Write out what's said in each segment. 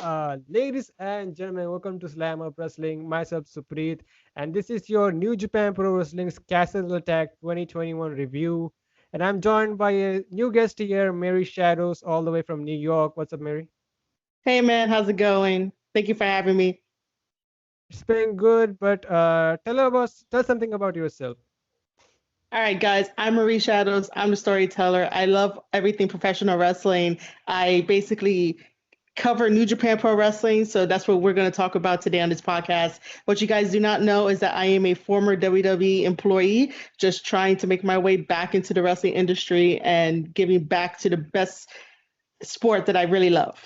Ladies and gentlemen, welcome to Slam Up Wrestling. Myself, Suprit, and this is your New Japan Pro Wrestling's Castle Attack 2021 review. And I'm joined by a new guest here, Mary Shadows, all the way from New York. What's up, Mary? Hey man, how's it going? Thank you for having me. It's been good, but tell something about yourself. All right, guys, I'm Marie Shadows. I'm the storyteller. I love everything professional wrestling. I basically cover New Japan Pro Wrestling, so that's what we're going to talk about today on this podcast. What you guys do not know is that I am a former WWE employee, just trying to make my way back into the wrestling industry and giving back to the best sport that I really love.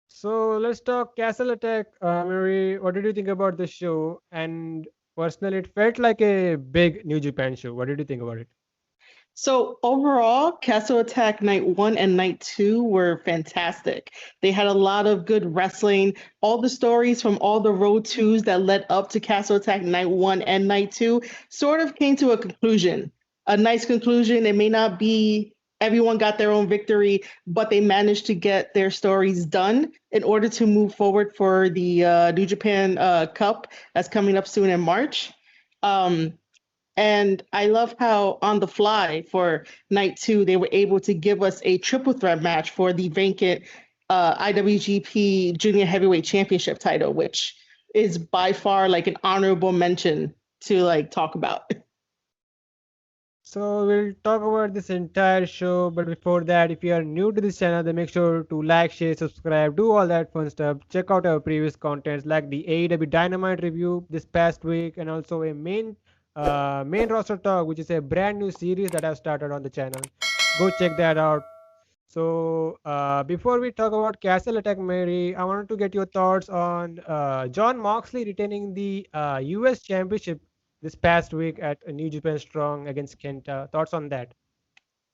So let's talk Castle Attack. Mary, what did you think about the show? And personally, it felt like a big New Japan show. What did you think about it? So overall, Castle Attack Night 1 and Night 2 were fantastic. They had a lot of good wrestling. All the stories from all the road twos that led up to Castle Attack Night 1 and Night 2 sort of came to a conclusion. A nice conclusion. It may not be everyone got their own victory, but they managed to get their stories done in order to move forward for the New Japan Cup that's coming up soon in March. Um, and I love how on the fly for night two, they were able to give us a triple threat match for the vacant IWGP Junior Heavyweight Championship title, which is by far like an honorable mention to like talk about. So we'll talk about this entire show, but before that, if you are new to this channel, then make sure to like, share, subscribe, do all that fun stuff. Check out our previous contents like the AEW Dynamite review this past week, and also a main roster talk, which is a brand new series that I've started on the channel. Go check that out. So before we talk about Castle Attack, Mary, I wanted to get your thoughts on John Moxley retaining the US Championship this past week at New Japan Strong against Kenta. Thoughts on that?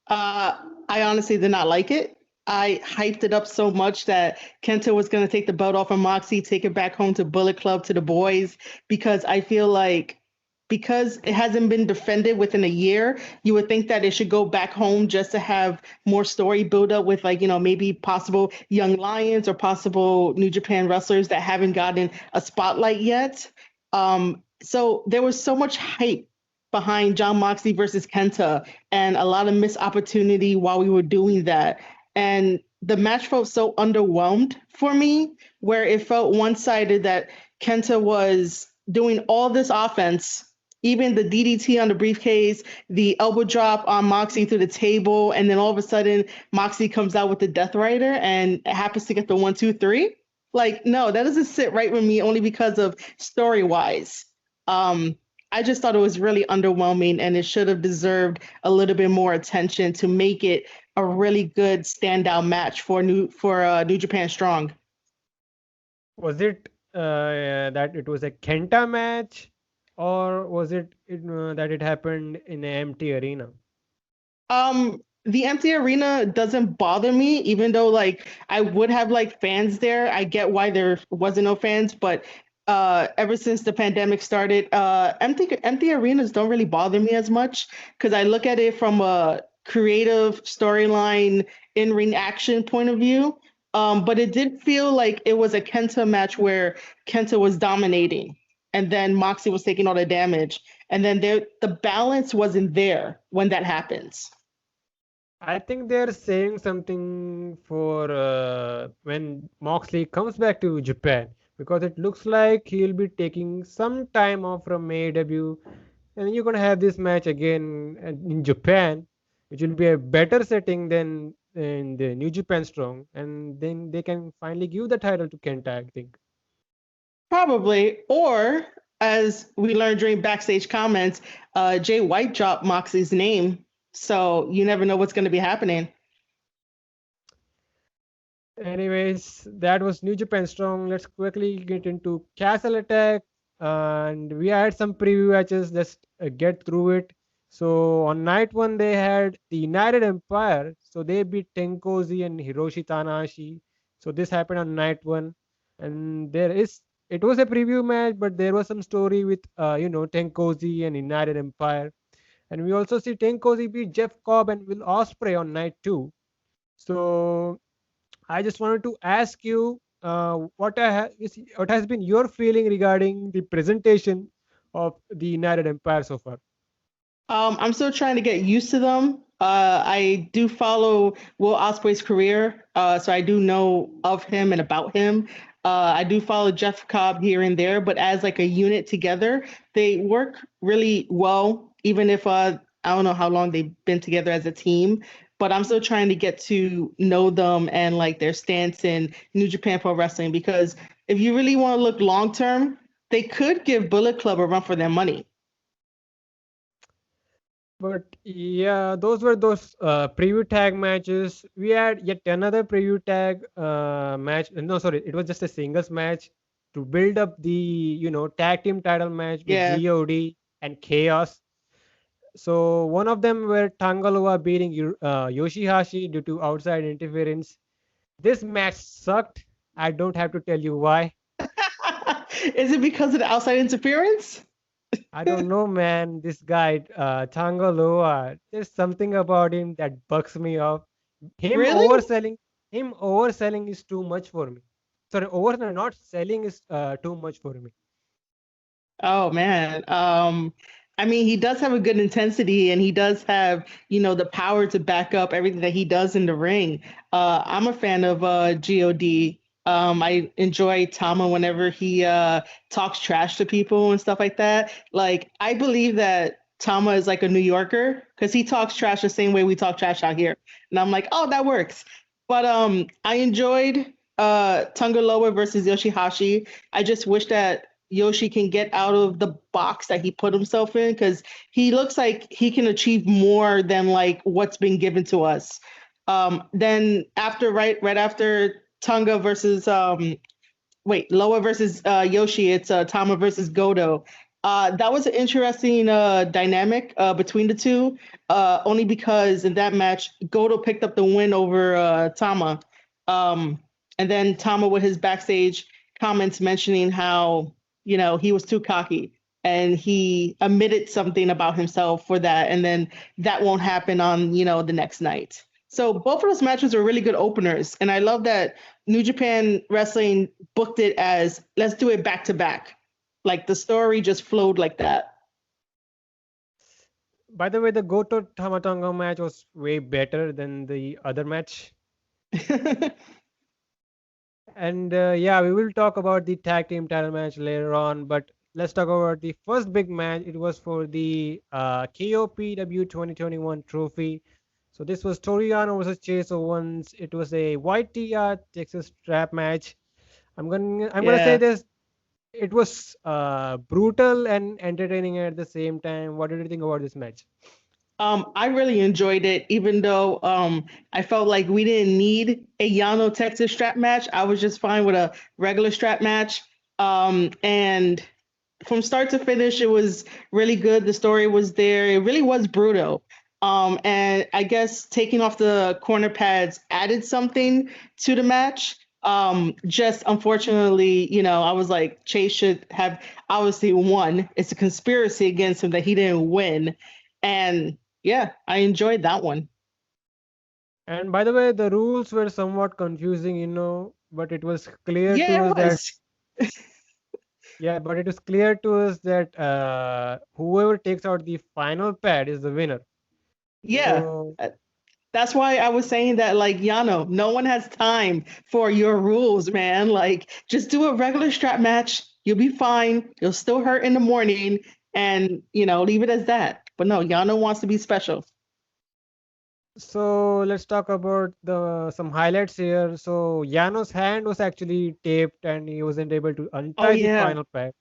Uh, I honestly did not like it. I hyped it up so much that Kenta was going to take the belt off of Moxie, take it back home to Bullet Club to the boys, because I feel like because it hasn't been defended within a year, you would think that it should go back home just to have more story build up with like, maybe possible young lions or possible New Japan wrestlers that haven't gotten a spotlight yet. So there was so much hype behind John Moxley versus Kenta and a lot of missed opportunity while we were doing that. And the match felt so underwhelmed for me, where it felt one sided that Kenta was doing all this offense, even the DDT on the briefcase, the elbow drop on Moxie through the table, and then all of a sudden Moxie comes out with the Death Rider and happens to get the 1, 2, 3. Like, no, that doesn't sit right with me only because of story wise. Um, I just thought it was really underwhelming and it should have deserved a little bit more attention to make it a really good standout match for New Japan Strong. Was it that it was a Kenta match, or was that it happened in an empty arena? The empty arena doesn't bother me, even though like I would have like fans there. I get why there wasn't no fans, but ever since the pandemic started, empty arenas don't really bother me as much because I look at it from a creative storyline in ring action point of view. But it did feel like it was a Kenta match where Kenta was dominating and then Moxie was taking all the damage. And then the balance wasn't there when that happens. I think they're saying something for when Moxley comes back to Japan, because it looks like he'll be taking some time off from AEW, and then you're gonna have this match again in Japan, which will be a better setting than in the New Japan Strong, and then they can finally give the title to Kenta, I think. Probably. Or, as we learned during backstage comments, Jay White dropped Moxie's name. So you never know what's going to be happening. Anyways, that was New Japan Strong. Let's quickly get into Castle Attack. And we had some preview matches. Just get through it. So on night one, they had the United Empire. So they beat Tenkozi and Hiroshi Tanahashi. So this happened on night one. And it was a preview match, but there was some story with, Tenkozi and United Empire. And we also see Tenkozi beat Jeff Cobb and Will Ospreay on night two. So I just wanted to ask you what has been your feeling regarding the presentation of the United Empire so far? I'm still trying to get used to them. I do follow Will Ospreay's career, so I do know of him and about him. I do follow Jeff Cobb here and there, but as like a unit together, they work really well. Even if I don't know how long they've been together as a team, but I'm still trying to get to know them and like their stance in New Japan Pro Wrestling. Because if you really want to look long term, they could give Bullet Club a run for their money. But yeah, those were those preview tag matches. We had yet another preview tag match. No, sorry, it was just a singles match to build up the tag team title match with Yeah. God and Chaos. So one of them were Tangaloa beating Yoshihashi due to outside interference. This match sucked. I don't have to tell you why. Is it because of the outside interference? I don't know, man. This guy, Tangaloa, there's something about him that bugs me off. Him Really? overselling, him overselling is too much for me. Sorry, over not selling is too much for me. Oh man. I mean, he does have a good intensity and he does have, the power to back up everything that he does in the ring. I'm a fan of God. I enjoy Tama whenever he talks trash to people and stuff like that. Like, I believe that Tama is like a New Yorker because he talks trash the same way we talk trash out here. And I'm like, oh, that works. But I enjoyed Tungaloa versus Yoshihashi. I just wish that Yoshi can get out of the box that he put himself in because he looks like he can achieve more than like what's been given to us. Then after right after Tonga versus Loa versus Yoshi, it's Tama versus Goto. That was an interesting dynamic between the two, only because in that match, Goto picked up the win over Tama. Um, and then Tama with his backstage comments mentioning how, he was too cocky and he admitted something about himself for that. And then that won't happen on, the next night. So both of those matches were really good openers. And I love that New Japan Wrestling booked it as let's do it back to back. Like the story just flowed like that. By the way, the Goto Tamatanga match was way better than the other match. And yeah, we will talk about the tag team title match later on, but let's talk about the first big match. It was for the KOPW 2021 trophy. So this was Toriano versus Chase Owens. It was a YTR Texas strap match. I'm gonna say Yeah. this. It was brutal and entertaining at the same time. What did you think about this match? I really enjoyed it, even though I felt like we didn't need a Yano Texas strap match. I was just fine with a regular strap match. And from start to finish, it was really good. The story was there. It really was brutal. And I guess taking off the corner pads added something to the match. Just unfortunately, I was like, Chase should have obviously won. It's a conspiracy against him that he didn't win. And yeah, I enjoyed that one. And by the way, the rules were somewhat confusing, but it was clear Yeah, to it us that was. yeah, but it was clear to us that whoever takes out the final pad is the winner. Yeah. So That's why I was saying that, like, Yano, no one has time for your rules, man. Like, just do a regular strap match. You'll be fine. You'll still hurt in the morning and, leave it as that. But no, Yano wants to be special. So let's talk about the some highlights here. So Yano's hand was actually taped and he wasn't able to Oh, untie the yeah. final pad.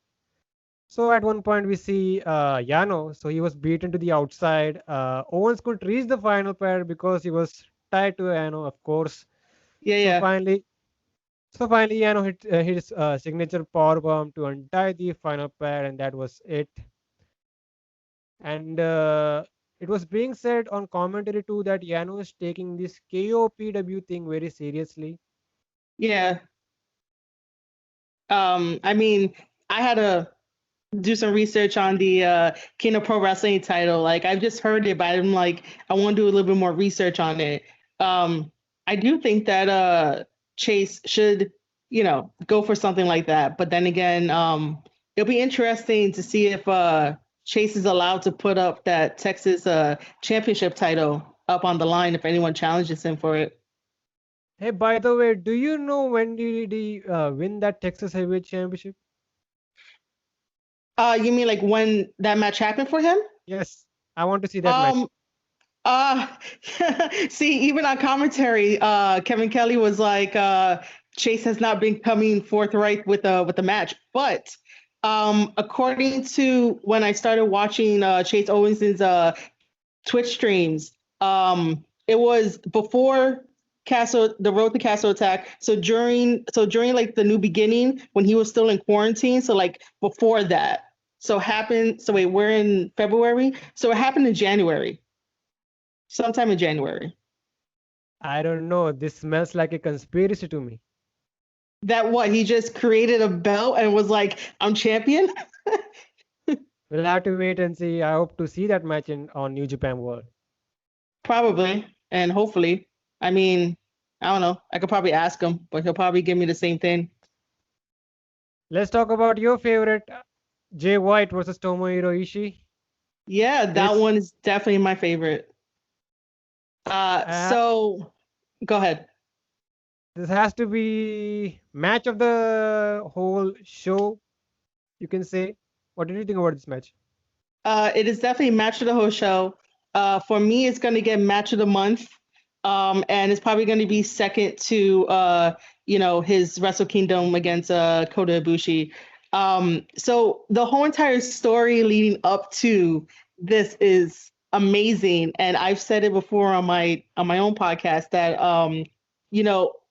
So at one point we see Yano, so he was beaten to the outside. Owens could reach the final pad because he was tied to Yano, of course. Yeah, So yeah. finally, Yano hit his signature power bomb to untie the final pad, and that was it. And it was being said on commentary too that Yano is taking this KOPW thing very seriously. Yeah. I mean, I had to do some research on the King of Pro Wrestling title. Like, I've just heard it, but I'm like, I want to do a little bit more research on it. Um, I do think that Chase should, go for something like that. But then again, it'll be interesting to see if Chase is allowed to put up that Texas championship title up on the line if anyone challenges him for it. Hey, by the way, do you know when did he win that Texas Heavyweight Championship? You mean like when that match happened for him? Yes, I want to see that match. Um, Uh, see, even on commentary, Kevin Kelly was like, Chase has not been coming forthright with the match. But according to when I started watching Chase Owens's Twitch streams, it was before the Road to Castle Attack. So during like the new beginning when he was still in quarantine. So like before that. So happened. So wait, we're in February. So it happened in January. Sometime in January. I don't know. This smells like a conspiracy to me. That what? He just created a belt and was like, I'm champion? We'll have to wait and see. I hope to see that match on New Japan World. Probably. And hopefully. I mean, I don't know. I could probably ask him, but he'll probably give me the same thing. Let's talk about your favorite, Jay White versus Tomohiro Ishii. Yeah, that one is definitely my favorite. So go ahead. This has to be match of the whole show, you can say. What did you think about this match? It is definitely match of the whole show. For me, it's going to get match of the month. And it's probably going to be second to, his Wrestle Kingdom against Kota Ibushi. So the whole entire story leading up to this is amazing. And I've said it before on my own podcast that,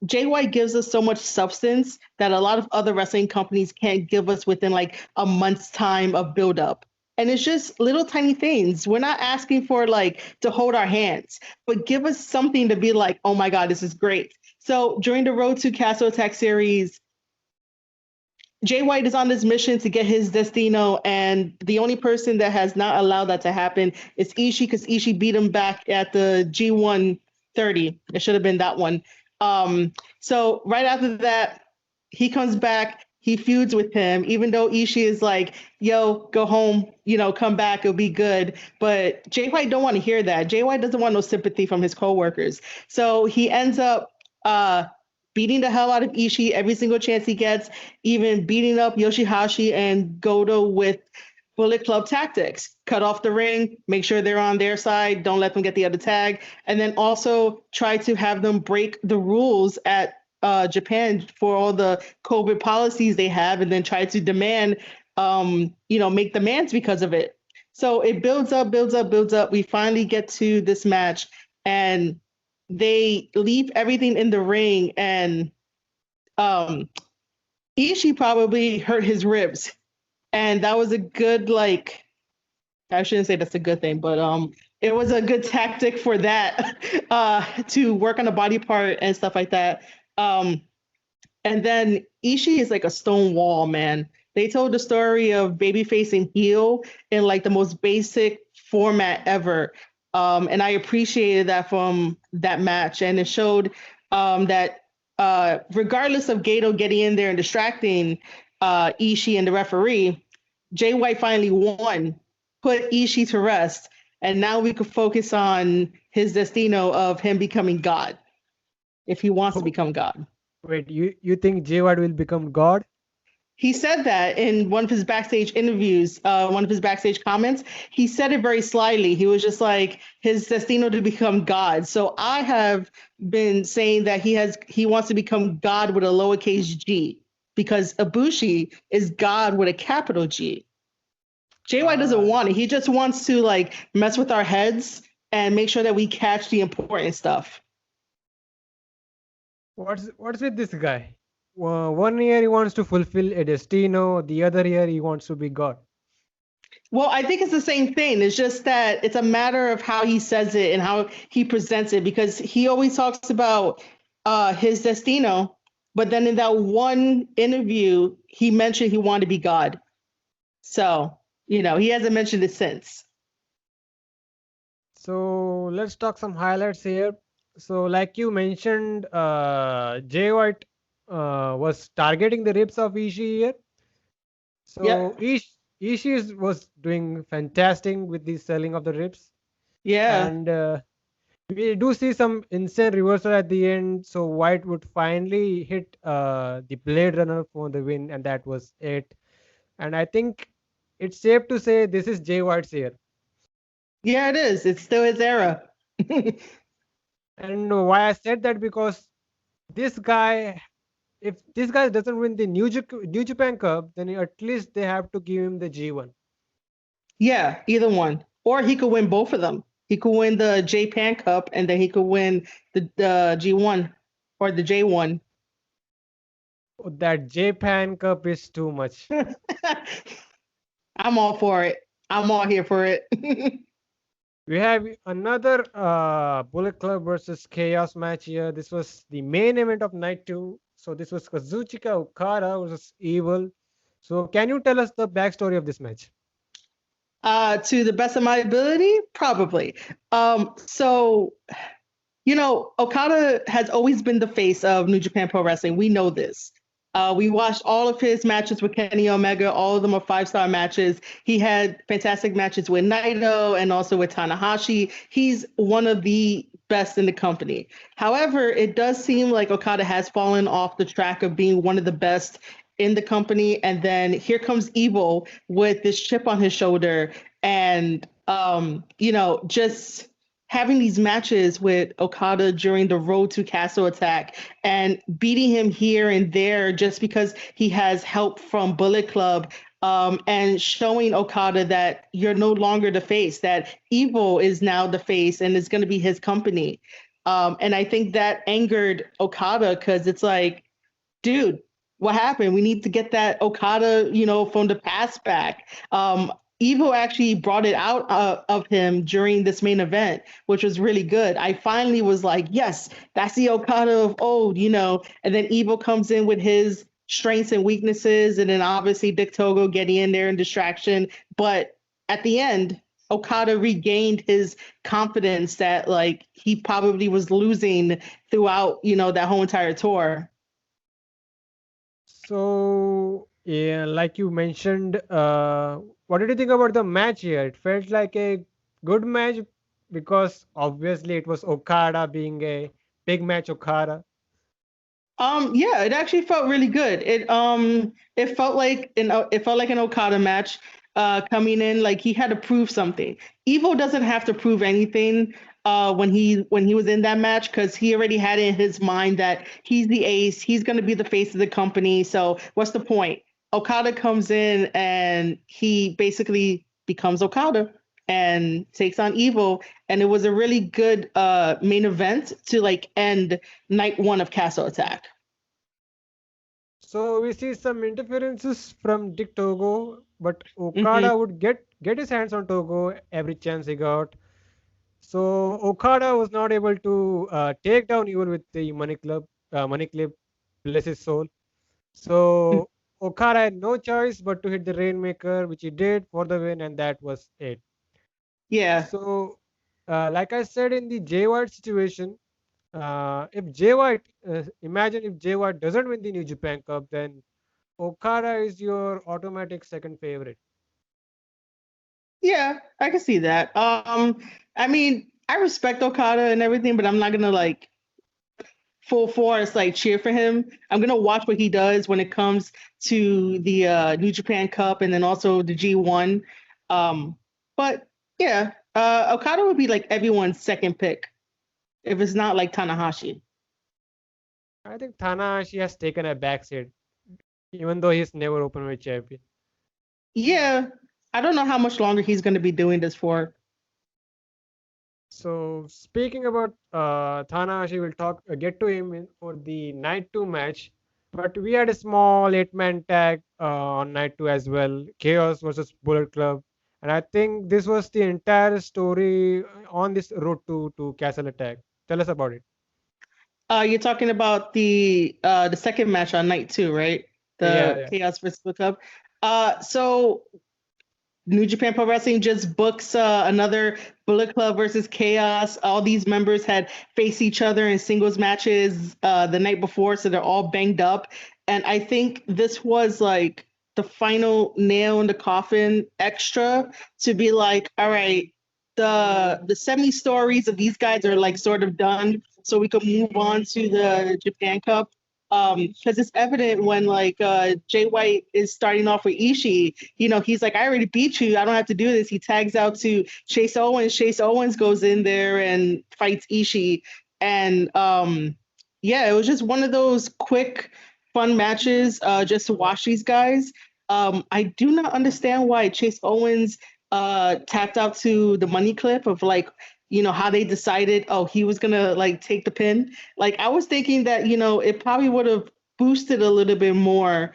Jay White gives us so much substance that a lot of other wrestling companies can't give us within like a month's time of buildup. And it's just little tiny things. We're not asking for like to hold our hands, but give us something to be like, oh my God, this is great. So during the Road to Castle Attack series, Jay White is on this mission to get his Destino, and the only person that has not allowed that to happen is Ishii, because Ishii beat him back at the G130. It should have been that one. So right after that, he comes back, he feuds with him, even though Ishii is like, yo, go home, come back, it'll be good. But Jay White don't want to hear that. Jay White doesn't want no sympathy from his coworkers. So he ends up beating the hell out of Ishii every single chance he gets, even beating up Yoshihashi and Goto with Bullet Club tactics. Cut off the ring, make sure they're on their side, don't let them get the other tag, and then also try to have them break the rules at Japan for all the COVID policies they have, and then try to demand, make demands because of it. So it builds up, builds up, builds up. We finally get to this match, and they leave everything in the ring, and Ishii probably hurt his ribs. And that was a good, I shouldn't say that's a good thing, but it was a good tactic for that, to work on a body part and stuff like that. And then Ishii is like a stone wall, man. They told the story of babyface and heel in like the most basic format ever. And I appreciated that from that match. And it showed that regardless of Gato getting in there and distracting Ishii and the referee, Jay White finally won, put Ishii to rest. And now we could focus on his destino of him becoming God, if he wants to become God. Wait, you think Jay White will become God? He said that in one of his backstage interviews, one of his backstage comments. He said it very slyly. He was just like, his destino to become God. So I have been saying that he wants to become God with a lowercase g, because Ibushi is God with a capital G. Jay White doesn't want it. He just wants to like mess with our heads and make sure that we catch the important stuff. What's with this guy? 1 year he wants to fulfill a destino, the other year he wants to be God. Well, I think it's the same thing. It's just that it's a matter of how he says it and how he presents it, because he always talks about his destino, but then in that one interview, he mentioned he wanted to be God. So, he hasn't mentioned it since. So let's talk some highlights here. So, like you mentioned, Jay White was targeting the ribs of Ishii here. So, Yep. Ishii was doing fantastic with the selling of the ribs, Yeah. and we do see some insane reversal at the end. So, White would finally hit the Blade Runner for the win, and that was it. And I think it's safe to say this is Jay White's year. Yeah, it is. It's still his era. And why I said that because this guy, if this guy doesn't win the New Japan Cup, then at least they have to give him the G1. Yeah, either one. Or he could win both of them. He could win the J-Pan Cup and then he could win the G1 or the J1. Oh, that Japan Cup is too much. I'm all for it. I'm all here for it. We have another Bullet Club versus Chaos match here. This was the main event of night two. So this was Kazuchika Okada versus Evil. So can you tell us the backstory of this match? To the best of my ability, probably. So Okada has always been the face of New Japan Pro Wrestling. We know this. We watched all of his matches with Kenny Omega. All of them are 5-star matches. He had fantastic matches with Naito and also with Tanahashi. He's one of the best in the company. However, it does seem like Okada has fallen off the track of being one of the best in the company. And then here comes Evil with this chip on his shoulder and, just having these matches with Okada during the Road to Castle attack and beating him here and there just because he has help from Bullet Club, and showing Okada that you're no longer the face, that Evil is now the face and it's going to be his company. And I think that angered Okada because it's like, dude, what happened? We need to get that Okada, from the past back. Evo actually brought it out of him during this main event, which was really good. I finally was like, yes, that's the Okada of old. And then Evo comes in with his strengths and weaknesses, and then obviously Dick Togo getting in there and distraction. But at the end, Okada regained his confidence that like he probably was losing throughout, that whole entire tour. So, yeah, like you mentioned, what did you think about the match here? It felt like a good match because obviously it was Okada being a big match Okada. Yeah, it actually felt really good. It felt like an Okada match coming in. Like he had to prove something. Evo doesn't have to prove anything when he was in that match because he already had it in his mind that he's the ace. He's going to be the face of the company. So what's the point? Okada comes in and he basically becomes Okada and takes on Evo. And it was a really good main event to like end night one of Castle Attack. So we see some interferences from Dick Togo, but Hmm. Okada would get his hands on Togo every chance he got. So Okada was not able to take down Evil with the Money Clip, bless his soul. So Okada had no choice but to hit the Rainmaker, which he did for the win, and that was it. Yeah. So, like I said in the Jay White situation, if Jay White, imagine if Jay White doesn't win the New Japan Cup, then Okada is your automatic second favorite. Yeah, I can see that. I mean, I respect Okada and everything, but I'm not gonna like full force like cheer for him. I'm gonna watch what he does when it comes to the New Japan Cup and then also the G1. But yeah, Okada would be like everyone's second pick if it's not like Tanahashi. I think Tanahashi has taken a backseat, even though he's never openweight champion. Yeah, I don't know how much longer he's gonna be doing this for. So speaking about Tanahashi, we'll get to him for the night two match. But we had a small eight-man tag on night two as well, Chaos versus Bullet Club, and I think this was the entire story on this road to Castle Attack. Tell us about it. You're talking about the second match on night two, right? Yeah, The yeah. Chaos versus the Cup. So New Japan Pro Wrestling just books another Bullet Club versus Chaos. All these members had faced each other in singles matches the night before, so they're all banged up. And I think this was like the final nail in the coffin extra to be like, all right, the semi stories of these guys are like sort of done, so we can move on to the Japan Cup. Because it's evident when like Jay White is starting off with Ishii, he's like, I already beat you. I don't have to do this. He tags out to Chase Owens. Chase Owens goes in there and fights Ishii. And yeah, it was just one of those quick, fun matches just to watch these guys. I do not understand why Chase Owens tapped out to the money clip of like, how they decided, oh, he was gonna like take the pin. Like I was thinking that, it probably would have boosted a little bit more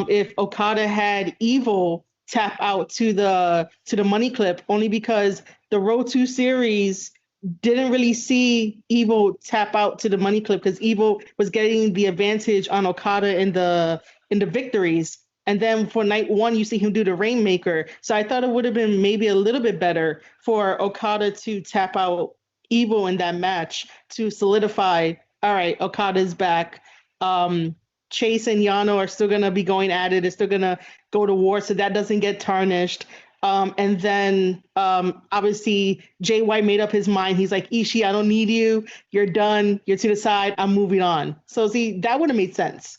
if Okada had Evil tap out to the money clip, only because the Road 2 series didn't really see Evil tap out to the money clip because Evil was getting the advantage on Okada in the victories. And then for night one, you see him do the Rainmaker. So I thought it would have been maybe a little bit better for Okada to tap out Evil in that match to solidify, all right, Okada's back. Chase and Yano are still going to be going at it. They're still going to go to war, so that doesn't get tarnished. And then obviously Jay White made up his mind. He's like, Ishii, I don't need you. You're done. You're to the side. I'm moving on. So see, that would have made sense.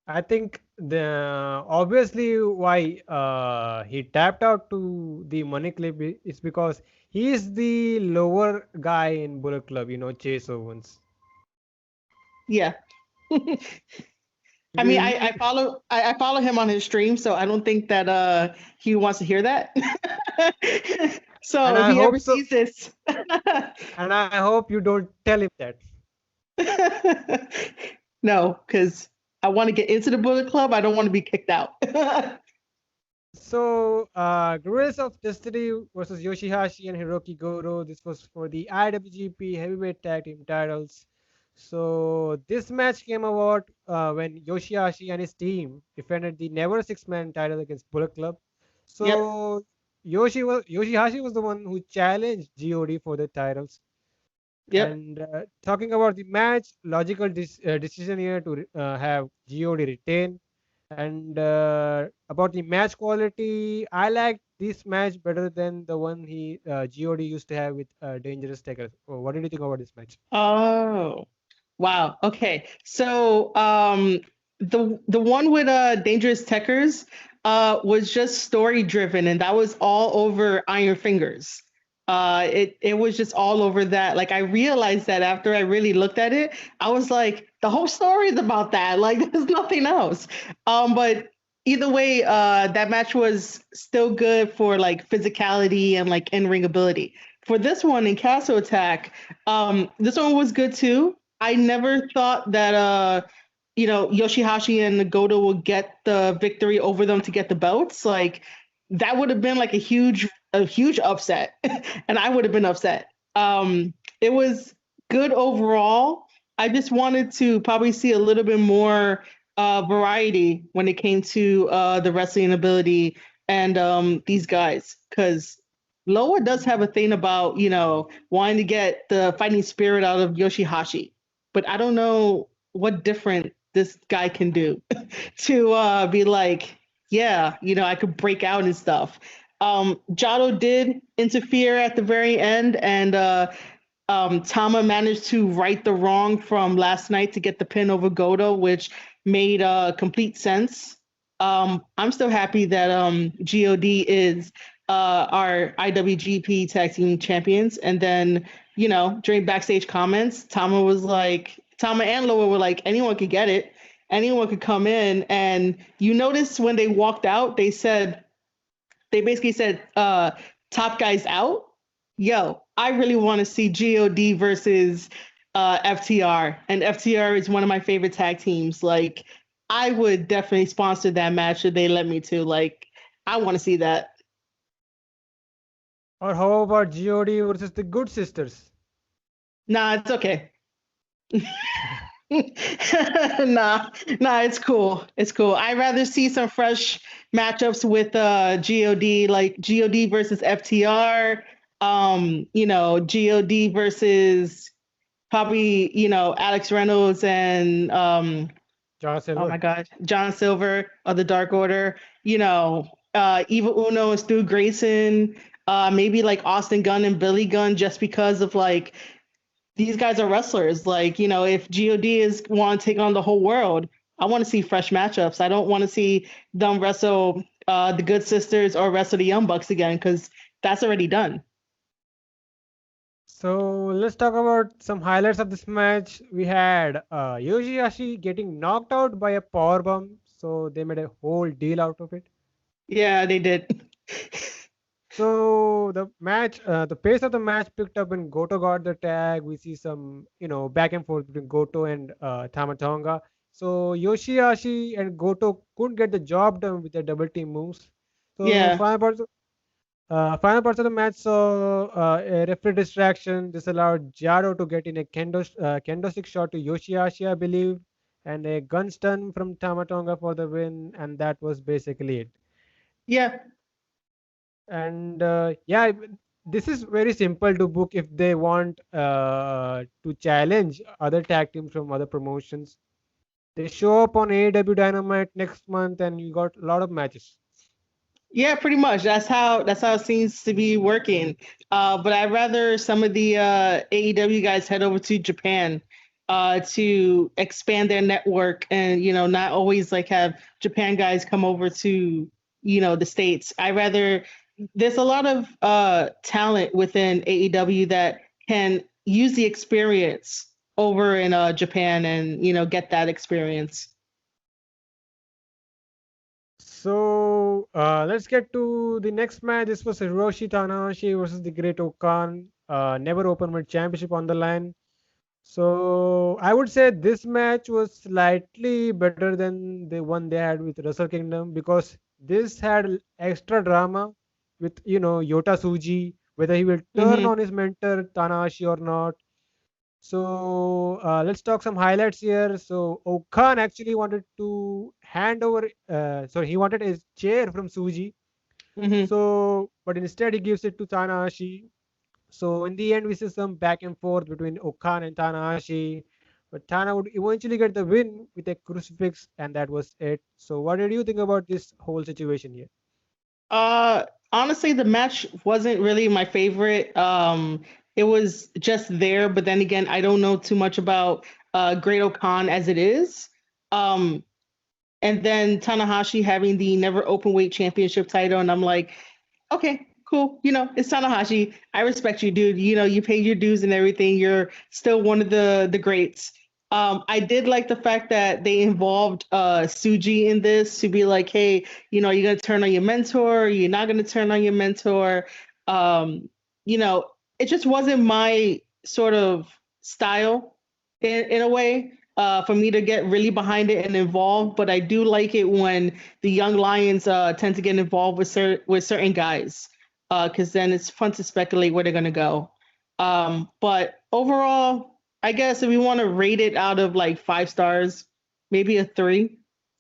I think the obviously why he tapped out to the money clip is because he is the lower guy in Bullet Club, Chase Owens. Yeah. I mean, I follow him on his stream, so I don't think that he wants to hear that. So And if I he ever hope so, sees this, and I hope you don't tell him that. no, because I want to get into the Bullet Club. I don't want to be kicked out. So, Guerrillas of Destiny versus Yoshihashi and Hiroki Goto. This was for the IWGP Heavyweight Tag Team titles. So, this match came about when Yoshihashi and his team defended the Never Six-Man title against Bullet Club. Yep. So, Yoshihashi was the one who challenged God for the titles. Yep. And talking about the match, logical decision here to have God retain. And about the match quality, I like this match better than the one God used to have with Dangerous Taker. Oh, what did you think about this match? Oh, wow. Okay. So the one with Dangerous Techers was just story driven, and that was all over Iron Fingers. It was just all over that. Like I realized that after I really looked at it, I was like, the whole story is about that. Like there's nothing else. But either way, that match was still good for like physicality and like in-ring ability. For this one in Castle Attack, this one was good too. I never thought that Yoshihashi and Goto would get the victory over them to get the belts. Like that would have been like a huge upset, and I would have been upset. It was good overall. I just wanted to probably see a little bit more variety when it came to the wrestling ability and these guys, because Loa does have a thing about wanting to get the fighting spirit out of Yoshihashi, but I don't know what different this guy can do to be like, yeah, I could break out and stuff. Jado did interfere at the very end, and Tama managed to right the wrong from last night to get the pin over Goto, which made complete sense. I'm still happy that God is our IWGP Tag Team Champions. And then, during backstage comments, Tama and Loa were like, anyone could get it. Anyone could come in. And you notice when they walked out, they basically said, top guys out. Yo, I really want to see God versus FTR. And FTR is one of my favorite tag teams. Like, I would definitely sponsor that match if they let me to. Like, I want to see that. Or how about God versus the Good Sisters? Nah, it's okay. It's cool. It's cool. I'd rather see some fresh matchups with God, like God versus FTR, God versus probably, Alex Reynolds and John oh Silver. my God, John Silver of the Dark Order, Evil Uno and Stu Grayson, maybe like Austin Gunn and Billy Gunn, just because of like these guys are wrestlers. Like, if God is want to take on the whole world, I want to see fresh matchups. I don't want to see them wrestle the Good Sisters or wrestle the Young Bucks again, because that's already done. So let's talk about some highlights of this match. We had Yoshihashi getting knocked out by a power bomb, so they made a whole deal out of it. Yeah, they did. So the pace of the match picked up when Goto got the tag. We see some, back and forth between Goto and Tama Tonga. So Yoshihashi and Goto couldn't get the job done with their double team moves. So Yeah. final parts of the match saw a referee distraction. This allowed Jado to get in a kendo stick shot to Yoshihashi, I believe, and a gun stun from Tama Tonga for the win. And that was basically it. Yeah. And yeah, this is very simple to book if they want to challenge other tag teams from other promotions. They show up on AEW Dynamite next month, and you got a lot of matches. Yeah, pretty much. That's how it seems to be working. But I'd rather some of the AEW guys head over to Japan to expand their network, and not always like have Japan guys come over to the States. I rather There's a lot of talent within AEW that can use the experience over in Japan and get that experience. So let's get to the next match. This was Hiroshi Tanahashi versus the Great Okan. Never Openweight Championship on the line. So I would say this match was slightly better than the one they had with Wrestle Kingdom, because this had extra drama with Yota Tsuji, whether he will turn Hmm. on his mentor Tanahashi or not. So let's talk some highlights here. So Okan actually wanted to hand over, sorry, he wanted his chair from Suji. Hmm. So, but instead he gives it to Tanahashi. So in the end, we see some back and forth between Okan and Tanahashi, but Tana would eventually get the win with a crucifix, and that was it. So what did you think about this whole situation here? Uh, Honestly, the match wasn't really my favorite. It was just there, but then again, I don't know too much about Great Okan as it is. Um, and then Tanahashi having the never open weight championship title, and I'm like, okay, cool. It's Tanahashi. I respect you, dude. You paid your dues and everything. You're still one of the greats. I did like the fact that they involved Suji in this to be like, hey, you're gonna turn on your mentor. You're not gonna turn on your mentor. Um, you know, it just wasn't my sort of style in a way. For me to get really behind it and involved, but I do like it when the young lions tend to get involved with certain guys, because then it's fun to speculate where they're gonna go. But overall, I guess if we want to rate it out of like 5 stars, maybe a 3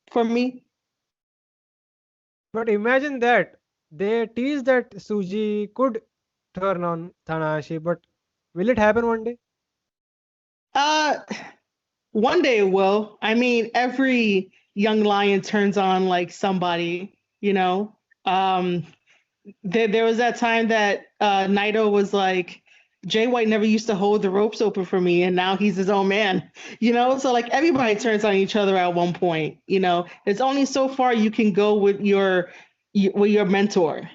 for me. But imagine that they tease that Suji could turn on Tanahashi, but will it happen one day? Uh, One day it will. I mean, every young lion turns on like somebody, you know. Um, there was that time that Naito was like, Jay White never used to hold the ropes open for me, and now he's his own man, So like everybody turns on each other at one point, It's only so far you can go with your mentor.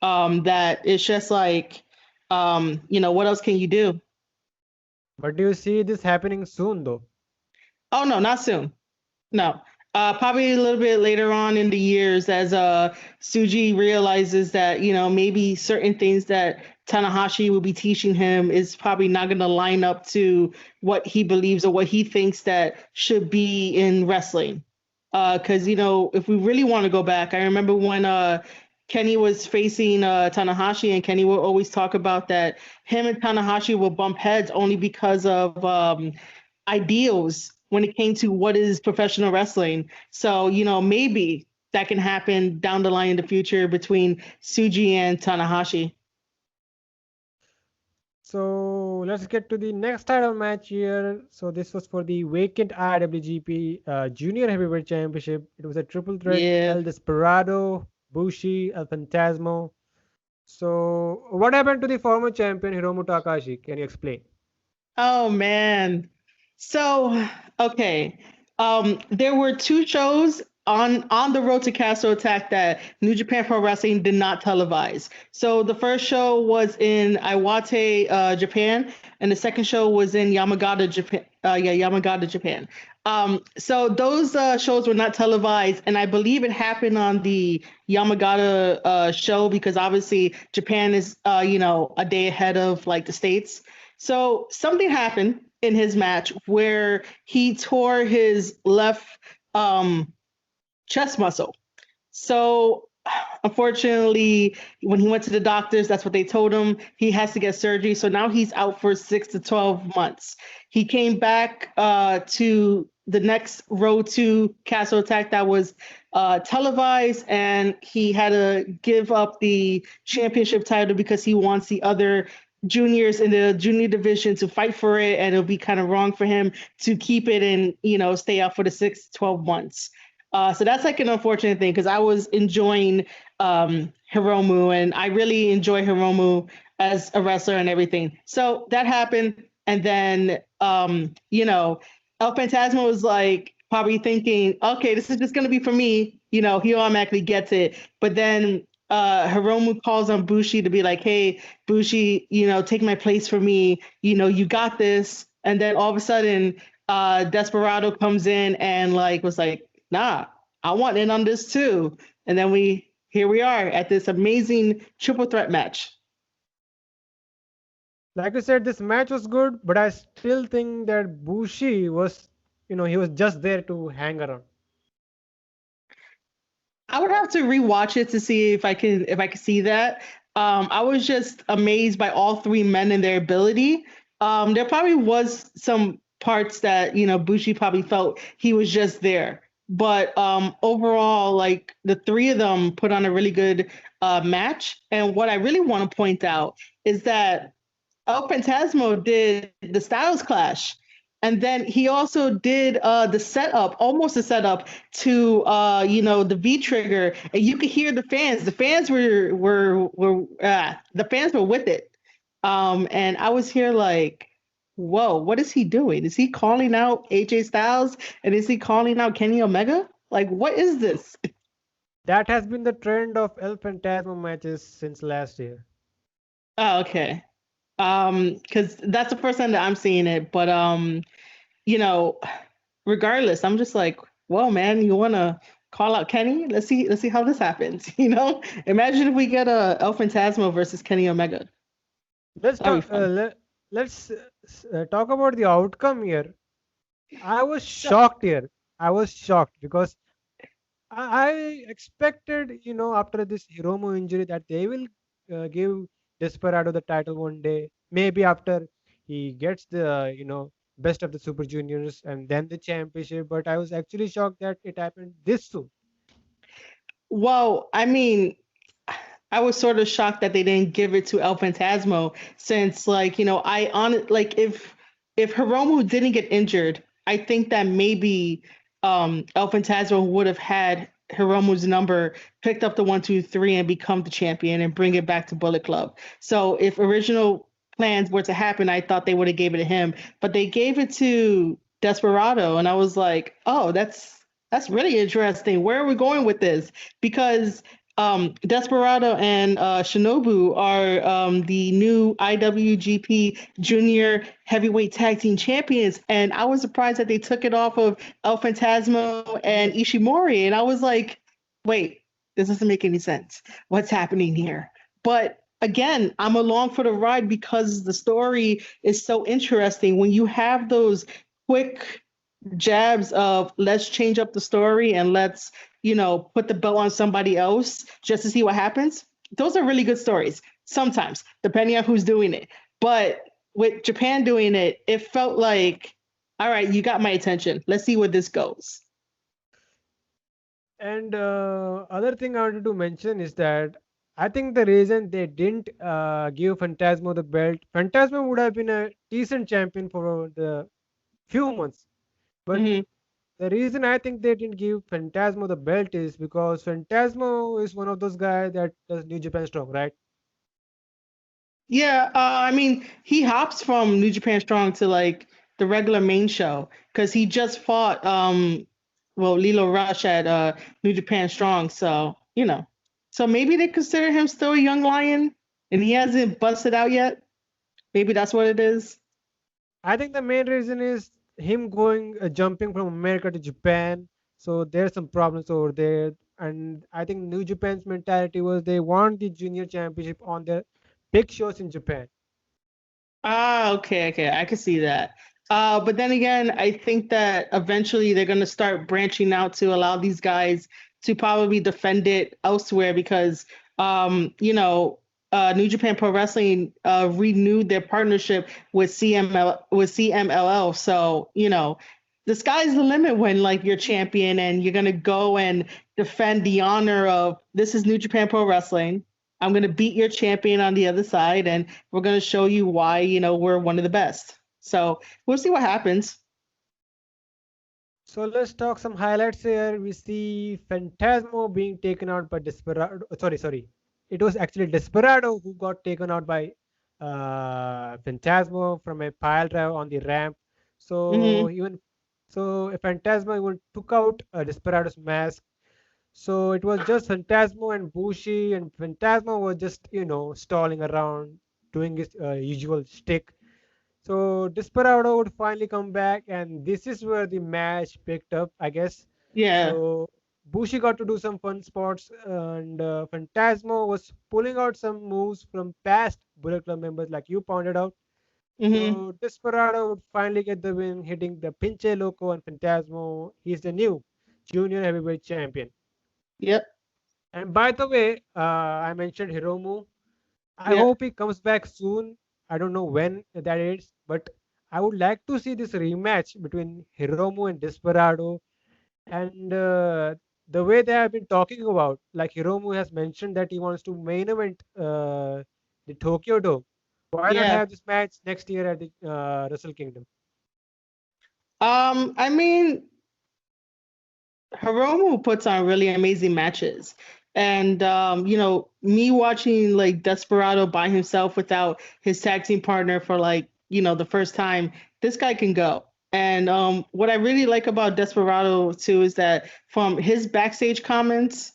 That it's just like, what else can you do? But do you see this happening soon though? Oh no, not soon. No. Probably a little bit later on in the years as Suji realizes that, maybe certain things that Tanahashi will be teaching him is probably not going to line up to what he believes or what he thinks that should be in wrestling. Because, if we really want to go back, I remember when Kenny was facing Tanahashi, and Kenny will always talk about that him and Tanahashi will bump heads only because of ideals when it came to what is professional wrestling. So, maybe that can happen down the line in the future between Tsuji and Tanahashi. So let's get to the next title match here. So this was for the vacant IWGP Junior Heavyweight Championship. It was a triple threat: Yeah. El Desperado, Bushi, El Phantasmo. So what happened to the former champion Hiromu Takahashi? Can you explain? Oh man. So, okay. There were two shows on the road to Castle Attack that New Japan Pro Wrestling did not televise. So the first show was in Iwate, Japan, and the second show was in Yamagata, Japan. Yamagata, Japan. So those shows were not televised, and I believe it happened on the Yamagata show because obviously Japan is, a day ahead of like the States. So something happened in his match where he tore his left chest muscle. So unfortunately, when he went to the doctors, that's what they told him. He has to get surgery. So now he's out for 6 to 12 months. He came back to the next Road to Castle Attack that was televised, and he had to give up the championship title because he wants the other juniors in the junior division to fight for it, and it'll be kind of wrong for him to keep it and stay out for the 6 to 12 months. So that's like an unfortunate thing because I was enjoying Hiromu, and I really enjoy Hiromu as a wrestler and everything. So that happened, and then El Phantasmo was like probably thinking, okay, this is just gonna be for me. He automatically gets it. But then Hiromu calls on Bushi to be like, hey, Bushi, take my place for me. You got this. And then all of a sudden, Desperado comes in and was like, nah, I want in on this too. And then here we are at this amazing triple threat match. Like I said, this match was good, but I still think that Bushi was, he was just there to hang around. I would have to rewatch it to see if I can see that. I was just amazed by all three men and their ability. There probably was some parts that Bushi probably felt he was just there, but overall, like the three of them put on a really good match. And what I really want to point out is that El Phantasmo did the Styles Clash. And then he also did the setup, almost the setup to the V trigger, and you could hear the fans. The fans the fans were with it, and I was here like, whoa, what is he doing? Is he calling out AJ Styles and is he calling out Kenny Omega? Like, what is this? That has been the trend of El Phantasmo matches since last year. Oh, okay. Because that's the first time that I'm seeing it, but you know, regardless, I'm just like, well, man, you want to call out Kenny? Let's see how this happens. Imagine if we get a El Phantasmo versus Kenny Omega. Let's That'd talk. be fun. Let's talk about the outcome here. I was shocked here. I was shocked because I expected, after this Hiromu injury, that they will give Desperado the title one day. Maybe after he gets the, best of the Super Juniors and then the championship. But I was actually shocked that it happened this soon. Well, I mean, I was sort of shocked that they didn't give it to El Phantasmo since, I on like if Hiromu didn't get injured, I think that maybe El Phantasmo would have had Hiromu's number, picked up the 1, 2, 3, and become the champion and bring it back to Bullet Club. So if original plans were to happen, I thought they would have gave it to him, but they gave it to Desperado, and I was like, oh, that's really interesting. Where are we going with this? Because Desperado and Shinobu are the new IWGP Junior Heavyweight Tag Team Champions, and I was surprised that they took it off of El Phantasmo and Ishimori, and I was like, wait, this doesn't make any sense. What's happening here? But again, I'm along for the ride because the story is so interesting. When you have those quick jabs of let's change up the story and let's put the belt on somebody else just to see what happens, those are really good stories sometimes depending on who's doing it. But with Japan doing it, it felt like All right, you got my attention. Let's see where this goes. And other thing I wanted to mention is that I think the reason they didn't give Phantasmo the belt, Phantasmo would have been a decent champion for the few months. But Hmm. the reason I think they didn't give Phantasmo the belt is because Phantasmo is one of those guys that does New Japan Strong, right? Yeah, I mean, he hops from New Japan Strong to like the regular main show because he just fought, well, Lilo Rush at New Japan Strong. So so maybe they consider him still a young lion, and he hasn't busted out yet. Maybe that's what it is. I think the main reason is him going jumping from America to Japan. So there's some problems over there, and I think New Japan's mentality was they want the junior championship on their big shows in Japan. Ah, okay, okay, I can see that. But then again, I think that eventually they're going to start branching out to allow these guys to probably defend it elsewhere because, New Japan Pro Wrestling renewed their partnership with CMLL. So the sky's the limit when like you're champion and you're going to go and defend the honor of this is New Japan Pro Wrestling. I'm going to beat your champion on the other side, and we're going to show you why, we're one of the best. So we'll see what happens. So let's talk some highlights here. We see Phantasmo being taken out by Desperado. Sorry. It was actually Desperado who got taken out by Phantasmo from a pile drive on the ramp. Hmm. So Phantasmo even took out Desperado's mask. So it was just Phantasmo and Bushi, and Phantasmo was just stalling around, doing his usual shtick. So Desperado would finally come back, and this is where the match picked up, I guess. Yeah. So Bushi got to do some fun spots, and Phantasmo was pulling out some moves from past Bullet Club members, like you pointed out. Hmm. So Desperado would finally get the win, hitting the Pinche Loco and Phantasmo. He's the new junior heavyweight champion. Yep. And by the way, I mentioned Hiromu. I Yep. hope he comes back soon. I don't know when that is, but I would like to see this rematch between Hiromu and Desperado. And the way they have been talking about, like Hiromu has mentioned that he wants to main event the Tokyo Dome. Why not Yeah. have this match next year at the Wrestle Kingdom? I mean, Hiromu puts on really amazing matches. And me watching like Desperado by himself without his tag team partner for like, the first time, this guy can go. And what I really like about Desperado too is that from his backstage comments,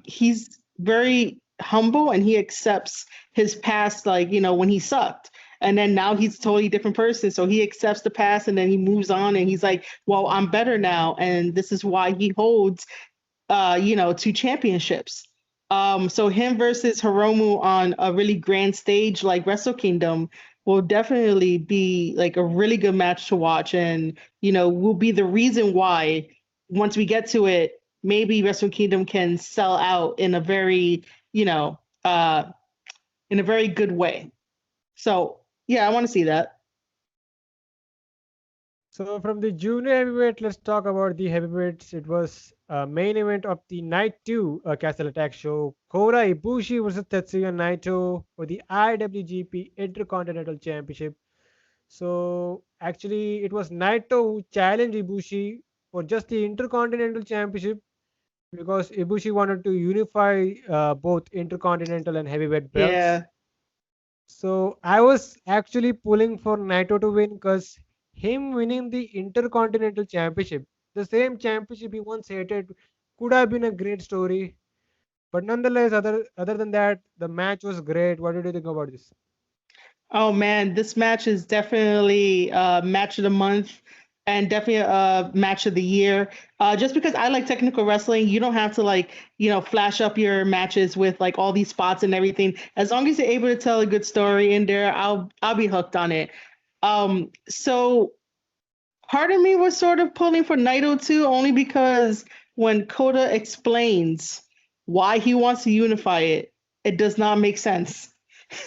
he's very humble and he accepts his past, like, when he sucked. And then now he's a totally different person. So he accepts the past and then he moves on and he's like, well, I'm better now. And this is why he holds, two championships. So him versus Hiromu on a really grand stage like Wrestle Kingdom will definitely be like a really good match to watch. And, will be the reason why once we get to it, maybe Wrestle Kingdom can sell out you know, uh, in a very good way. So yeah, I want to see that. So from the junior heavyweight, let's talk about the heavyweights. It was a main event of the night two Castle Attack show. Kota Ibushi versus Tetsuya Naito for the IWGP Intercontinental Championship. So actually, it was Naito who challenged Ibushi for just the Intercontinental Championship because Ibushi wanted to unify both Intercontinental and heavyweight belts. Yeah. So I was actually pulling for Naito to win because him winning the Intercontinental Championship, the same championship he once hated, could have been a great story. But nonetheless, other than that, the match was great. What did you think about this? Oh man, this match is definitely match of the month and definitely a match of the year. Just because I like technical wrestling, you don't have to like, flash up your matches with like all these spots and everything. As long as you're able to tell a good story in there, I'll be hooked on it. So part of me was sort of pulling for Naito too, only because when Kota explains why he wants to unify it, it does not make sense.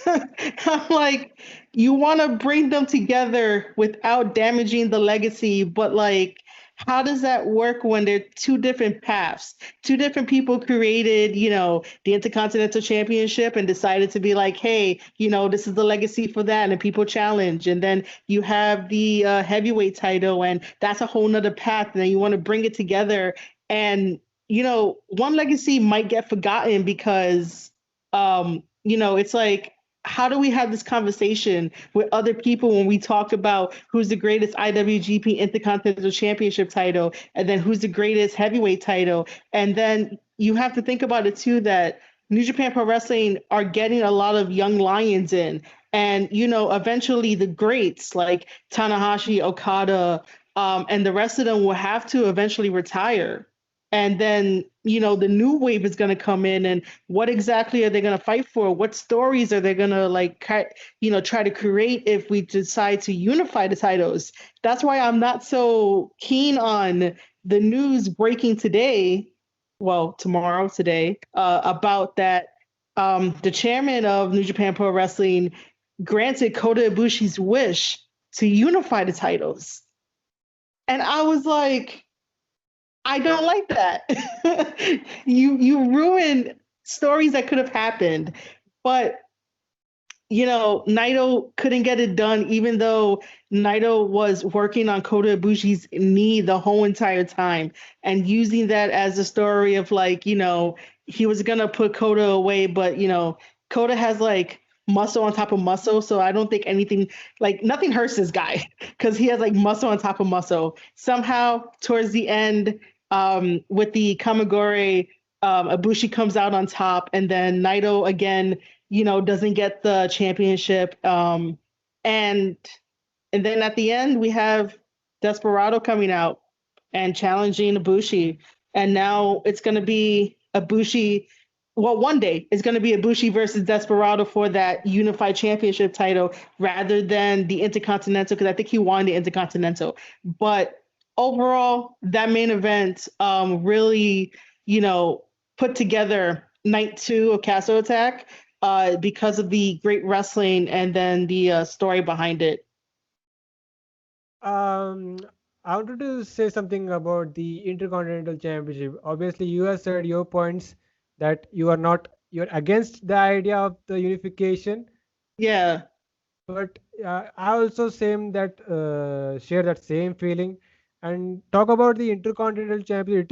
I'm like, you want to bring them together without damaging the legacy, but like, how does that work when they're two different paths? Two different people created, the Intercontinental Championship and decided to be like, hey, this is the legacy for that, and people challenge. And then you have the heavyweight title, and that's a whole nother path. And then you want to bring it together. And, one legacy might get forgotten because, it's like, how do we have this conversation with other people when we talk about who's the greatest IWGP Intercontinental Championship title and then who's the greatest heavyweight title? And then you have to think about it too that New Japan Pro Wrestling are getting a lot of young lions in. And, eventually the greats like Tanahashi, Okada, and the rest of them will have to eventually retire. And then, the new wave is going to come in, and what exactly are they going to fight for? What stories are they going to try to create if we decide to unify the titles? That's why I'm not so keen on the news breaking today, well, today, about that the chairman of New Japan Pro Wrestling granted Kota Ibushi's wish to unify the titles. And I was like, I don't like that. You ruin stories that could have happened. But Naito couldn't get it done, even though Naito was working on Kota Ibushi's knee the whole entire time and using that as a story of like, he was gonna put Kota away, but Kota has like muscle on top of muscle, so I don't think nothing hurts this guy because he has like muscle on top of muscle. Somehow, towards the end, with the Kamigure, Ibushi comes out on top, and then Naito again doesn't get the championship. And then at the end, we have Desperado coming out and challenging Ibushi. And now it's going to be Ibushi. Well, one day it's going to be Ibushi versus Desperado for that unified championship title rather than the Intercontinental, because I think he won the Intercontinental. But overall, that main event really, put together night 2 of Castle Attack because of the great wrestling and then the story behind it. Um, I wanted to say something about the Intercontinental Championship. Obviously, you have said your points that you're against the idea of the unification. Yeah. But I also share that same feeling and talk about the Intercontinental Champion.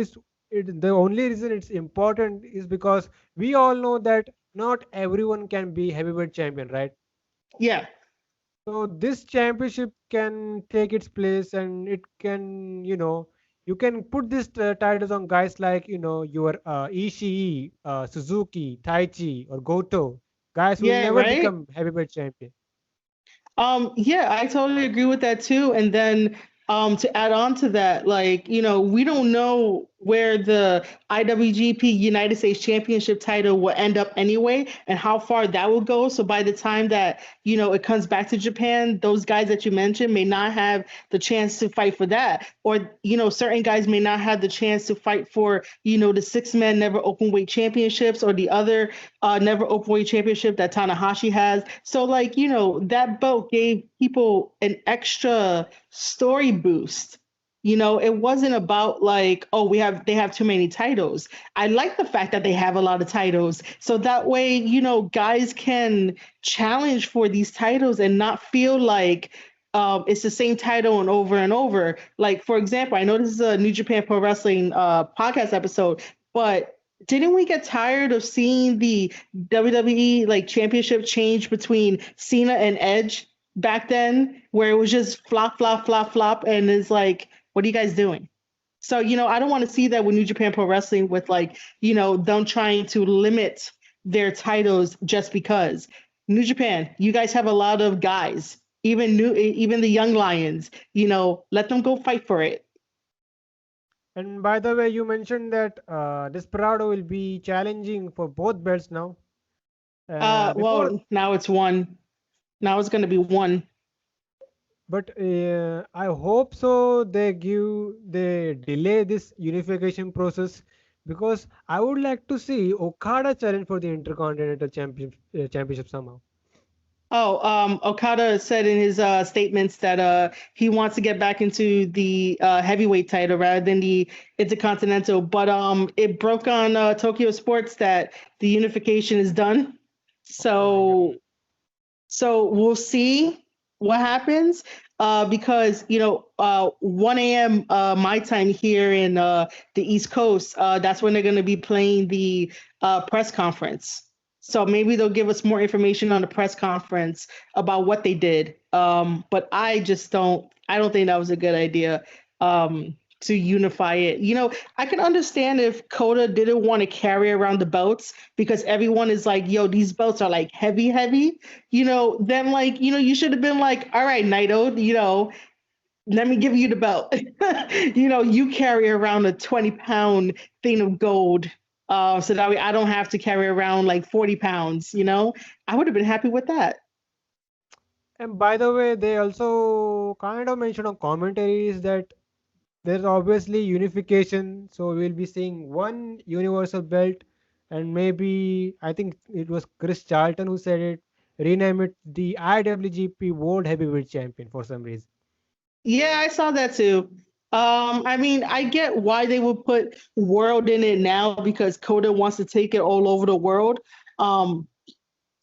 The only reason it's important is because we all know that not everyone can be heavyweight champion, right? Yeah. So this championship can take its place, and it can, you can put these titles on guys like, your Ishii, Suzuki, Taichi, or Goto, guys who will Yeah, never right? become heavyweight champion. Yeah, I totally agree with that too. And then to add on to that, like, we don't know where the IWGP United States Championship title will end up anyway and how far that will go. So by the time that, it comes back to Japan, those guys that you mentioned may not have the chance to fight for that. Or, certain guys may not have the chance to fight for, the 6-man never open weight championships or the other never openweight championship that Tanahashi has. So like, that belt gave people an extra story boost. It wasn't about like, oh, they have too many titles. I like the fact that they have a lot of titles. So that way, guys can challenge for these titles and not feel like it's the same title and over. Like, for example, I know this is a New Japan Pro Wrestling podcast episode, but didn't we get tired of seeing the WWE like championship change between Cena and Edge back then, where it was just flop, flop, flop, flop, and it's like, what are you guys doing? So, I don't want to see that with New Japan Pro Wrestling with like, them trying to limit their titles just because. New Japan, you guys have a lot of guys, even the young lions, let them go fight for it. And by the way, you mentioned that Desperado will be challenging for both belts now. Before, Well, now it's one. Now it's going to be one. but I hope so. They delay this unification process because I would like to see Okada challenge for the Intercontinental Championship somehow. Okada said in his statements that he wants to get back into the heavyweight title rather than the Intercontinental. But it broke on Tokyo Sports that the unification is done. Oh my god. So we'll see what happens. Because 1 a.m. My time here in the East Coast, that's when they're going to be playing the press conference. So maybe they'll give us more information on the press conference about what they did. But I just don't. I don't think that was a good idea. To unify it. I can understand if Kota didn't want to carry around the belts because everyone is like, yo, these belts are like heavy, heavy. Then like, you should have been like, all right, Naito, let me give you the belt. You carry around a 20-pound thing of gold. So that way I don't have to carry around like 40 pounds, I would have been happy with that. And by the way, they also kind of mentioned on commentaries that there's obviously unification, so we'll be seeing one universal belt, and maybe I think it was Chris Charlton who said it, rename it the IWGP World Heavyweight Champion for some reason. Yeah, I saw that too. I mean, I get why they would put world in it now because Coda wants to take it all over the world. Um,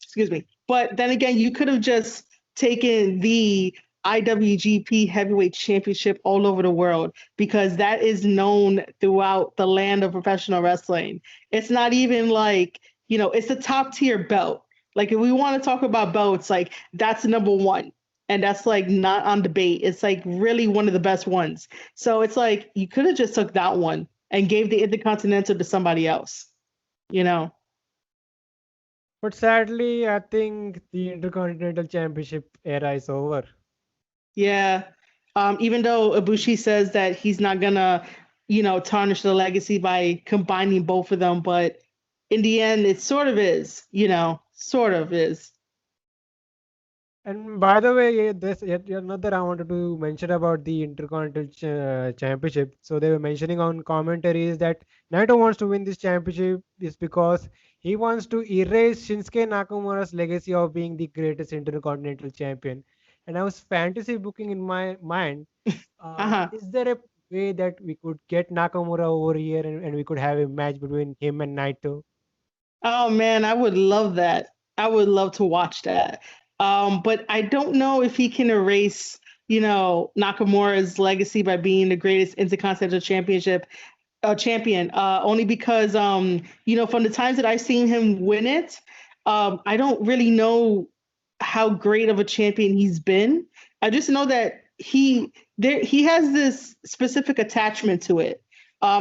excuse me. But then again, you could have just taken the IWGP Heavyweight Championship all over the world because that is known throughout the land of professional wrestling. It's not even like, it's a top tier belt. Like if we want to talk about belts, like that's number one. And that's like not on debate. It's like really one of the best ones. So it's like you could have just took that one and gave the Intercontinental to somebody else, you know? But sadly, I think the Intercontinental Championship era is over. Yeah. Even though Ibushi says that he's not gonna, tarnish the legacy by combining both of them, but in the end, it sort of is, sort of is. And by the way, there's yet another I wanted to mention about the Intercontinental Championship. So they were mentioning on commentaries that Naito wants to win this championship is because he wants to erase Shinsuke Nakamura's legacy of being the greatest Intercontinental Champion. And I was fantasy booking in my mind, Uh-huh. is there a way that we could get Nakamura over here and we could have a match between him and Naito? Oh man, I would love that. I would love to watch that. But I don't know if he can erase, Nakamura's legacy by being the greatest Intercontinental Championship champion. Only because from the times that I've seen him win it, I don't really know how great of a champion he's been. I just know that he has this specific attachment to it.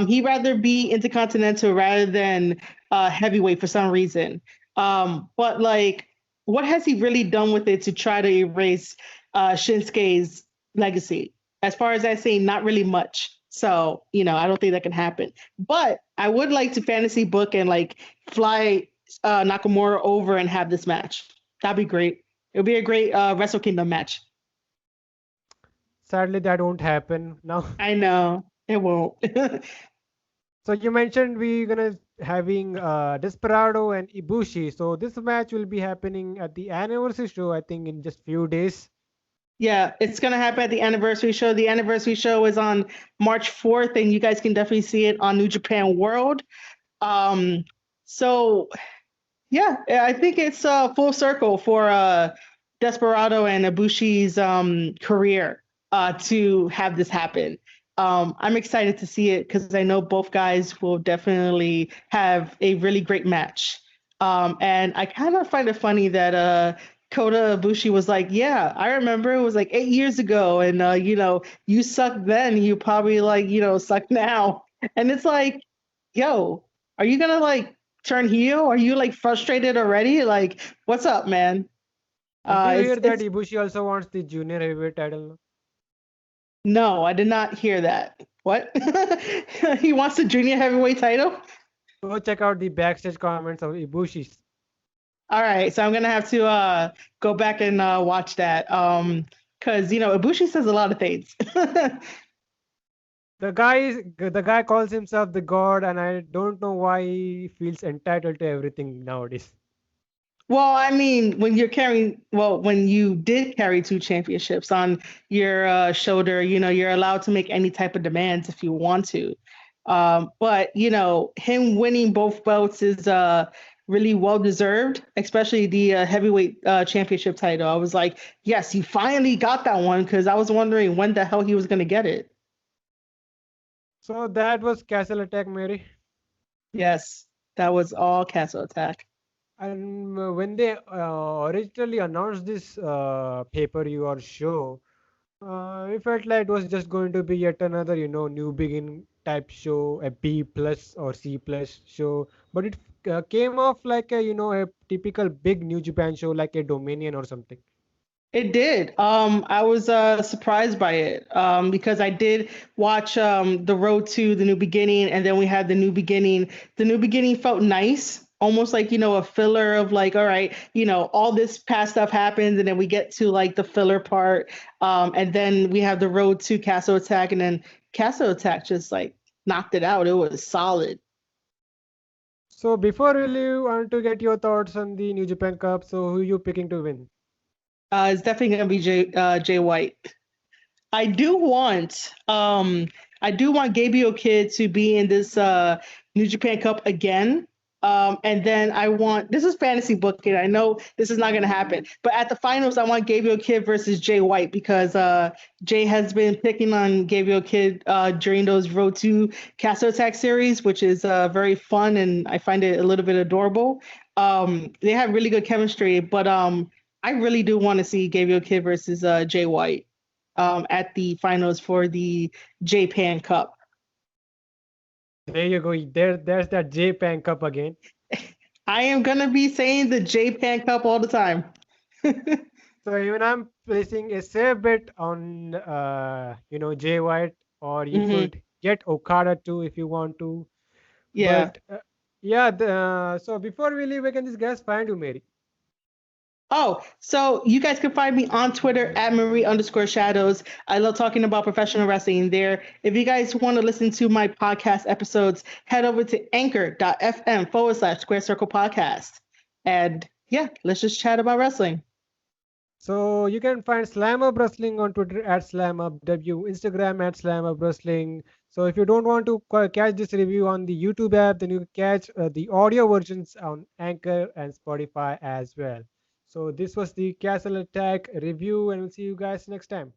He'd rather be intercontinental rather than heavyweight for some reason. But like, what has he really done with it to try to erase Shinsuke's legacy? As far as I say, not really much. So, I don't think that can happen. But I would like to fantasy book and like fly Nakamura over and have this match. That'd be great. It would be a great Wrestle Kingdom match. Sadly, that won't happen now. I know it won't. So you mentioned we're gonna having Desperado and Ibushi. So this match will be happening at the anniversary show, I think, in just few days. Yeah, it's gonna happen at the anniversary show. The anniversary show is on March 4th, and you guys can definitely see it on New Japan World. Um, so yeah, I think it's full circle for Desperado and Ibushi's career to have this happen. I'm excited to see it because I know both guys will definitely have a really great match. And I kind of find it funny that Kota Ibushi was like, "Yeah, I remember it was like 8 years ago, and you sucked then, you probably like suck now." And it's like, yo, are you gonna like turn heel? Are you like frustrated already? Like, what's up, man? And do you hear that It's Ibushi also wants the junior heavyweight title? no, I did not hear that. What? He wants the junior heavyweight title? Go check out the backstage comments of Ibushi's. All right, so I'm gonna have to go back and watch that. Because Ibushi says a lot of things. The guy calls himself the god, and I don't know why he feels entitled to everything nowadays. Well, I mean, when you did carry two championships on your shoulder, you're allowed to make any type of demands if you want to. But him winning both belts is really well deserved, especially the heavyweight championship title. I was like, yes, you finally got that one because I was wondering when the hell he was going to get it. So that was Castle Attack, Mary. Yes, that was all Castle Attack. And when they originally announced this pay-per-view or show, it felt like it was just going to be yet another, new begin type show, a B plus or C plus show. But it came off like a typical big New Japan show, like a Dominion or something. It did. I was surprised by it because I did watch The Road to the New Beginning, and then we had the New Beginning. The New Beginning felt nice, almost like a filler of like, all right, all this past stuff happens, and then we get to like the filler part, and then we have The Road to Castle Attack, and then Castle Attack just like knocked it out. It was solid. So before we leave, I want to get your thoughts on the New Japan Cup. So who you picking to win? It's definitely gonna be Jay White. I do want Gabriel Kidd to be in this New Japan Cup again. And then I want, this is fantasy booking. I know this is not going to happen, but at the finals, I want Gabriel Kidd versus Jay White because Jay has been picking on Gabriel Kidd during those Road to Castle Attack series, which is very fun and I find it a little bit adorable. They have really good chemistry, but I really do want to see Gabriel Kidd versus Jay White at the finals for the J-Pan Cup. There you go. There's that J-Pan Cup again. I am going to be saying the J-Pan Cup all the time. So even I'm placing a safe bet on, Jay White, or you could get Okada too if you want to. Yeah. But yeah, so before we leave, where can these guys find you, Mary? Oh, so you guys can find me on Twitter at Marie_Shadows. I love talking about professional wrestling there. If you guys want to listen to my podcast episodes, head over to anchor.fm/Square Circle Podcast. And yeah, let's just chat about wrestling. So you can find Slam Up Wrestling on Twitter at SlamUpW, Instagram at SlamUp Wrestling. So if you don't want to catch this review on the YouTube app, then you can catch the audio versions on Anchor and Spotify as well. So this was the Castle Attack review, and we'll see you guys next time.